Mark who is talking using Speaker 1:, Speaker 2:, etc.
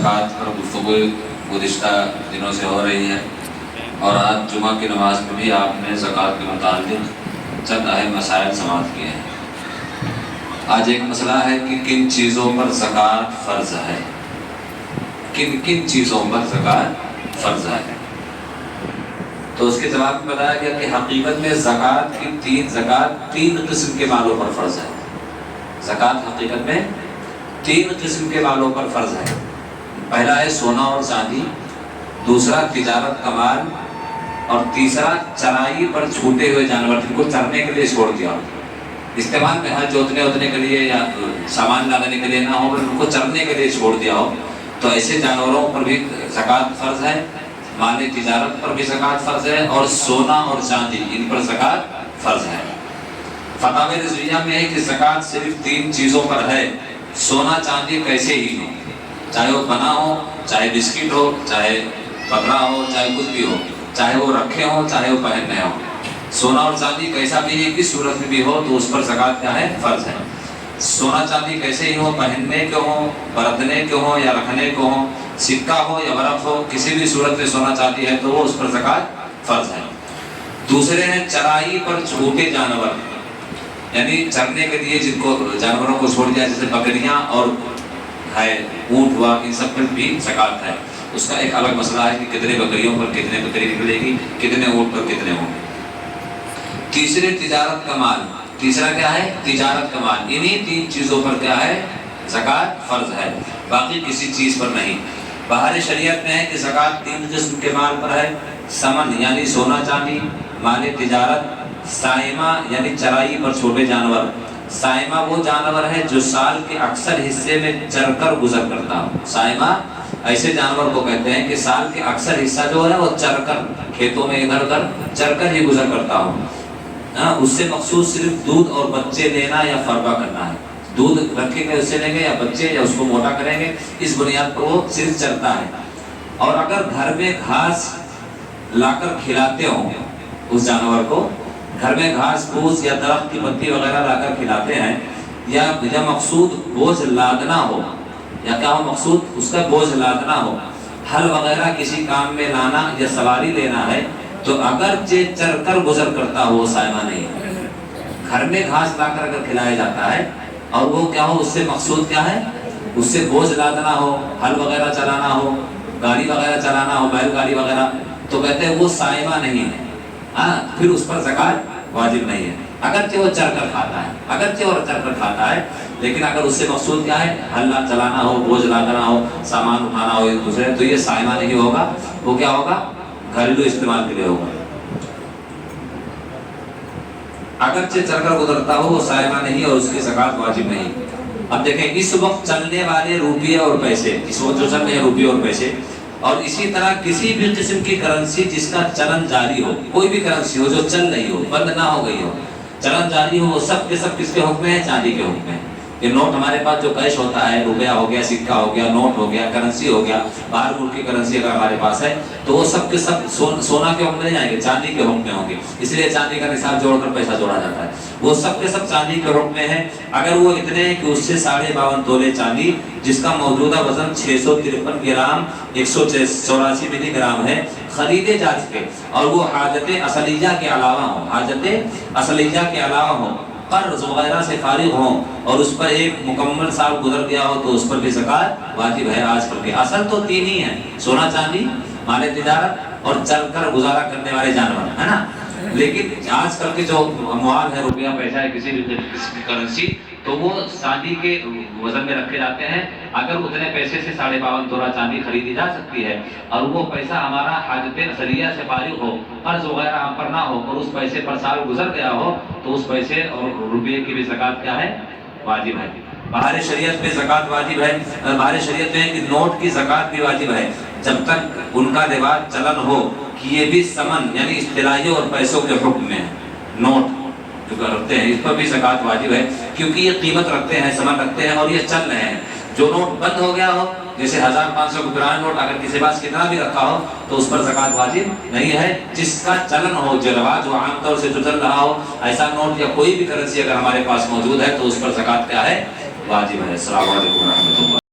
Speaker 1: ज़कात पर गुफ्तगू गुज़िश्ता दिनों से हो रही है और आज जुमा की नमाज में भी आपने ज़कात के मुताल्लिक़ चंद अहम मसाइल समाअत किए हैं। आज एक मसला है कि किन चीज़ों पर ज़कात फ़र्ज़ है, किन किन चीज़ों पर ज़कात फ़र्ज़ है। तो उसके जवाब में बताया गया कि हकीकत में ज़कात तीन किस्म के मालों पर फ़र्ज़ है। ज़कात हकीकत में तीन किस्म के मालों पर फ़र्ज़ है। पहला है सोना और चांदी, दूसरा तिजारत का माल, और तीसरा चराई पर छूटे हुए जानवर जिनको चरने के लिए छोड़ दिया, इस्तेमाल में हल जोतने उतने के लिए या सामान लाने के लिए ना हो, उनको चरने के लिए छोड़ दिया हो, तो ऐसे जानवरों पर भी ज़कात फ़र्ज़ है। माल तिजारत पर भी ज़कात फ़र्ज़ है और सोना और चांदी इन पर ज़कात फ़र्ज़ है। फ़तावा रिज़विया में है कि ज़कात सिर्फ तीन चीज़ों पर है। सोना चांदी कैसे ही हो, चाहे वो बना हो, चाहे बिस्किट हो, चाहे पकड़ा हो, चाहे कुछ भी हो, चाहे वो रखे हो, चाहे वो पहनने हो, सोना और चांदी कैसा भी है, किस सूरत में भी हो, तो उस पर ज़कात क्या है, फ़र्ज़ है। सोना चांदी कैसे ही हो, पहनने के हो, बरतने के हो या रखने को हो, सिक्का हो या बर्फ हो, किसी भी सूरत में सोना चांदी है तो वो उस पर ज़कात फ़र्ज़ है। दूसरे हैं चराई पर छूटे जानवर, यानी चरने के लिए जिनको जानवरों को छोड़ दिया, जैसे बकरियां और है, ऊँट हुआ, इन सब पर भी ज़कात है। उसका एक अलग मसला है कि कितने बकरियों पर कितने बकरी निकलेगी, कितने ऊँट पर कितने होंगे। तीसरे तिजारत का माल, तीसरा क्या है, तिजारत का माल। इन्हीं तीन चीज़ों पर क्या है, ज़कात फ़र्ज़ है, बाकी किसी चीज़ पर नहीं। बाहर शरीयत में है कि ज़कात तीन किस्म के माल पर है। समन यानी सोना चांदी, माल तिजारत, साइमा यानी चराई पर छोटे जानवर। साइमा वो जानवर है जो साल के अक्सर हिस्से में चरकर गुजर करता हो। साइमा ऐसे जानवर को कहते हैं कि साल के अक्सर हिस्सा जो है वो चरकर, खेतों में इधर उधर चरकर ही गुजर करता हो। उससे मकसूद सिर्फ दूध और बच्चे लेना या फरवा करना है। दूध रखेंगे उससे लेंगे या बच्चे या उसको मोटा करेंगे, इस बुनियाद पर वो सिर्फ चरता है। और अगर घर में घास लाकर खिलाते हो उस जानवर को, घर में घास फूस या दरख्त की पत्ती वगैरह लाकर खिलाते हैं, या मकसूद बोझ लादना हो, या क्या हो मकसूद उसका बोझ लादना हो, हल वगैरह किसी काम में लाना या सवारी लेना है, तो अगर चर कर गुजर करता हो साइमा नहीं है। घर में घास लाकर अगर खिलाया जाता है और वो क्या हो, उससे मकसूद क्या है, उससे बोझ लादना हो, हल वगैरह चलाना हो, गाड़ी वगैरह चलाना हो, बैलगाड़ी वगैरह, तो कहते हैं वो साइमा नहीं है। फिर उस पर ज़कात वाजिब नहीं है, अगरचे वो चरकर खाता है, अगरचे वो चरकर खाता है, लेकिन अगर उससे मकसूद क्या है, हल चलाना हो, बोझ लादना हो, सामान उठाना हो एक दूसरे, तो ये साइमा नहीं होगा, वो क्या होगा, घरेलू इस्तेमाल के लिए होगा। अगरचे चरकर गुजरता हो वो साइमा नहीं और उसकी ज़कात वाजिब नहीं। अब देखें, इस वक्त चलने वाले रुपये और पैसे, इस वक्त जो चल रहे हैं रुपये और पैसे, और इसी तरह किसी भी किस्म की करेंसी जिसका चलन जारी हो, कोई भी करेंसी हो जो चल रही हो, बंद ना हो गई हो, चलन जारी हो, वो सब के सब किसके हुक्म है, चांदी के हुक्म है। ये नोट हमारे पास जो कैश होता है, रुपया हो गया, सिक्का हो गया, नोट हो गया, करेंसी हो गया, बाहर मुल्क की करेंसी अगर हमारे पास है, तो वो सब के सब सोना के हुक्म नहीं आएंगे, चांदी के हुक्म में होंगे। इसलिए चांदी का निसाब जोड़कर पैसा जोड़ा जाता है, वो सब के सब चांदी के हुक्म में है। अगर वो इतने हैं कि उससे 52.5 तोले चांदी, जिसका मौजूदा वजन 653 ग्राम 184 मिलीग्राम है, खरीदे जा चुके, और वो हाजत असलिया के अलावा हो, हाजत असलिया के अलावा हो, कर्ज वगैरह से फारिग हो, और उस पर एक मुकम्मल साल गुजर गया हो, तो उस पर भी ज़कात वाजिब है। आजकल के असल तो तीन ही है, सोना चांदी, माल तिजारत और चलकर गुजारा करने वाले जानवर, है ना। लेकिन आजकल के जो अमवाल है, रुपया पैसा है, किसी भी करेंसी, तो वो चांदी के वजन में रखे जाते हैं। अगर उतने पैसे से 52.5 तोला चांदी खरीदी जा सकती है, और वो पैसा हमारा हाजत असलिया से फारिग हो, कर्ज वगैरह हम पर ना हो, और उस पैसे पर साल गुजर गया हो, तो उस पैसे और रुपये की भी ज़कात क्या है, वाजिब है। बाहर शरीयत में ज़कात वाजिब है। बाहर शरीयत में कि नोट की ज़कात भी वाजिब है, जब तक उनका रिवाज चलन हो कि ये भी समन यानी इस्तिलाही और पैसों के हुक्म में है। नोट जो रखते हैं इस पर भी ज़कात वाजिब है, क्योंकि ये कीमत रखते हैं, समन रखते हैं, और ये चल रहे हैं। जो नोट बंद हो गया हो, जैसे 1500 का पुराना नोट अगर किसी पास कितना भी रखा हो, तो उस पर ज़कात वाजिब नहीं है। जिसका चलन हो, जो रिवाज हो, आमतौर से जो चल रहा हो, ऐसा नोट या कोई भी करेंसी अगर हमारे पास मौजूद है, तो उस पर ज़कात क्या है, वाजिब है। अस्सलामु अलैकुम।